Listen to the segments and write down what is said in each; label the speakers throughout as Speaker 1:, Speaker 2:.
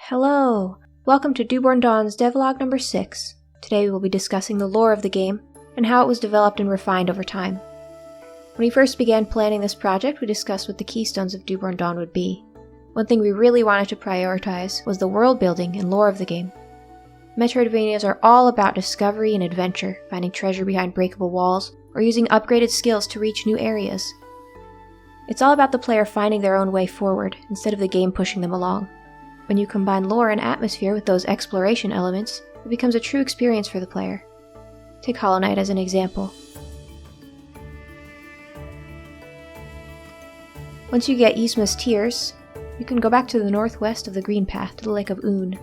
Speaker 1: Hello! Welcome to Dewborne Dawn's Devlog number 6. Today we will be discussing the lore of the game, and how it was developed and refined over time. When we first began planning this project, we discussed what the keystones of Dewborne Dawn would be. One thing we really wanted to prioritize was the world building and lore of the game. Metroidvanias are all about discovery and adventure, finding treasure behind breakable walls, or using upgraded skills to reach new areas. It's all about the player finding their own way forward, instead of the game pushing them along. When you combine lore and atmosphere with those exploration elements, it becomes a true experience for the player. Take Hollow Knight as an example. Once you get Yzma's Tears, you can go back to the northwest of the Green Path to the Lake of Un.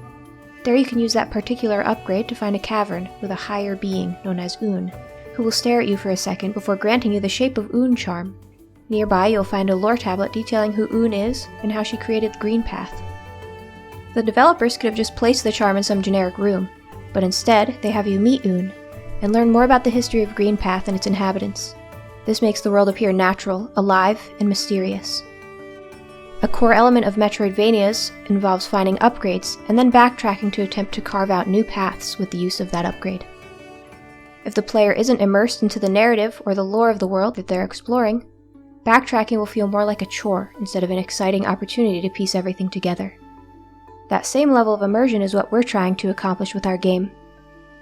Speaker 1: There you can use that particular upgrade to find a cavern with a higher being known as Un, who will stare at you for a second before granting you the Shape of Un charm. Nearby you'll find a lore tablet detailing who Un is and how she created the Green Path. The developers could have just placed the charm in some generic room, but instead they have you meet Un and learn more about the history of Green Path and its inhabitants. This makes the world appear natural, alive, and mysterious. A core element of Metroidvanias involves finding upgrades and then backtracking to attempt to carve out new paths with the use of that upgrade. If the player isn't immersed into the narrative or the lore of the world that they're exploring, backtracking will feel more like a chore instead of an exciting opportunity to piece everything together. That same level of immersion is what we're trying to accomplish with our game.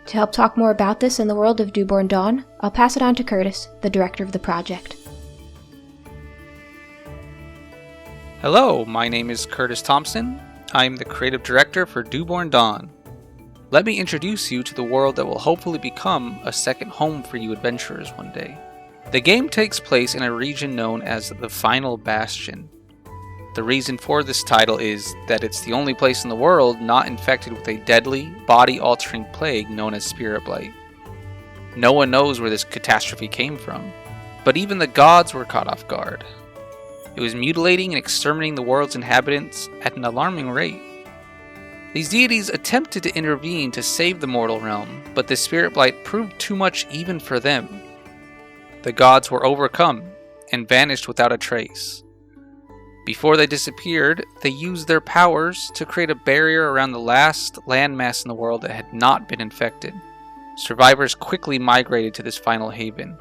Speaker 1: To help talk more about this in the world of Dewborne Dawn, I'll pass it on to Curtis, the director of the project.
Speaker 2: Hello, my name is Curtis Thompson. I'm the creative director for Dewborne Dawn. Let me introduce you to the world that will hopefully become a second home for you adventurers one day. The game takes place in a region known as the Final Bastion. The reason for this title is that it's the only place in the world not infected with a deadly, body-altering plague known as Spirit Blight. No one knows where this catastrophe came from, but even the gods were caught off guard. It was mutilating and exterminating the world's inhabitants at an alarming rate. These deities attempted to intervene to save the mortal realm, but the Spirit Blight proved too much even for them. The gods were overcome and vanished without a trace. Before they disappeared, they used their powers to create a barrier around the last landmass in the world that had not been infected. Survivors quickly migrated to this final haven.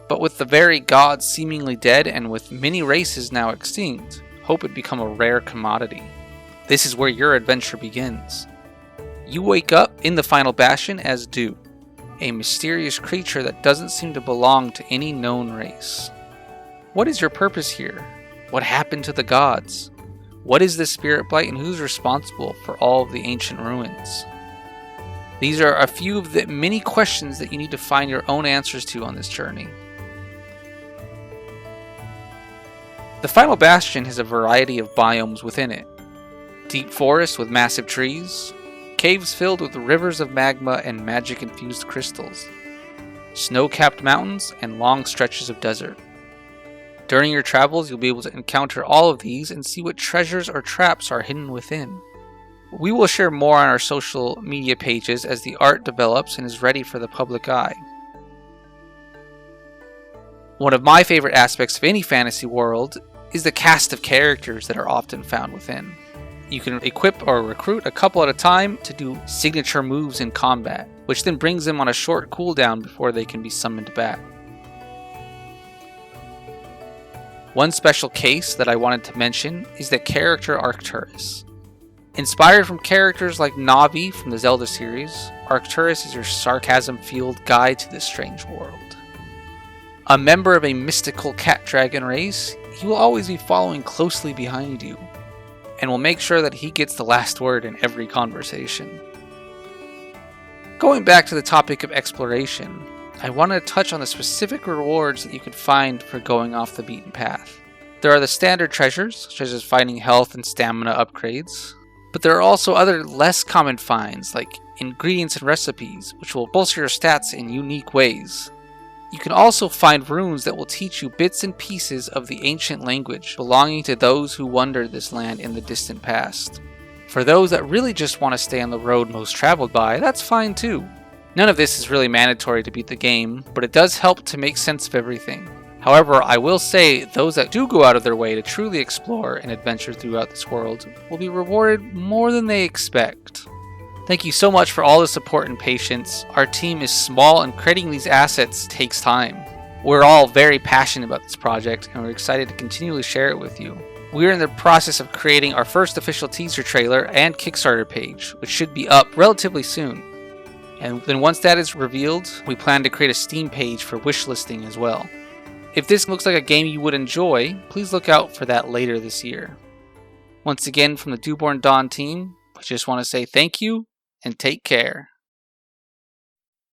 Speaker 2: But with the very gods seemingly dead and with many races now extinct, hope had become a rare commodity. This is where your adventure begins. You wake up in the Final Bastion as Dew, a mysterious creature that doesn't seem to belong to any known race. What is your purpose here? What happened to the gods? What is the Spirit Blight and who's responsible for all of the ancient ruins? These are a few of the many questions that you need to find your own answers to on this journey. The Final Bastion has a variety of biomes within it. Deep forests with massive trees, caves filled with rivers of magma and magic-infused crystals, snow-capped mountains, and long stretches of desert. During your travels, you'll be able to encounter all of these and see what treasures or traps are hidden within. We will share more on our social media pages as the art develops and is ready for the public eye. One of my favorite aspects of any fantasy world is the cast of characters that are often found within. You can equip or recruit a couple at a time to do signature moves in combat, which then brings them on a short cooldown before they can be summoned back. One special case that I wanted to mention is the character Arcturus. Inspired from characters like Navi from the Zelda series, Arcturus is your sarcasm-fueled guide to this strange world. A member of a mystical cat dragon race, he will always be following closely behind you, and will make sure that he gets the last word in every conversation. Going back to the topic of exploration, I wanted to touch on the specific rewards that you could find for going off the beaten path. There are the standard treasures, such as finding health and stamina upgrades, but there are also other less common finds, like ingredients and recipes, which will bolster your stats in unique ways. You can also find runes that will teach you bits and pieces of the ancient language belonging to those who wandered this land in the distant past. For those that really just want to stay on the road most traveled by, that's fine too. None of this is really mandatory to beat the game, but it does help to make sense of everything. However, I will say those that do go out of their way to truly explore and adventure throughout this world will be rewarded more than they expect. Thank you so much for all the support and patience. Our team is small and creating these assets takes time. We're all very passionate about this project and we're excited to continually share it with you. We're in the process of creating our first official teaser trailer and Kickstarter page, which should be up relatively soon. And then once that is revealed, we plan to create a Steam page for wishlisting as well. If this looks like a game you would enjoy, please look out for that later this year. Once again, from the Dewborne Dawn team, I just want to say thank you and take care.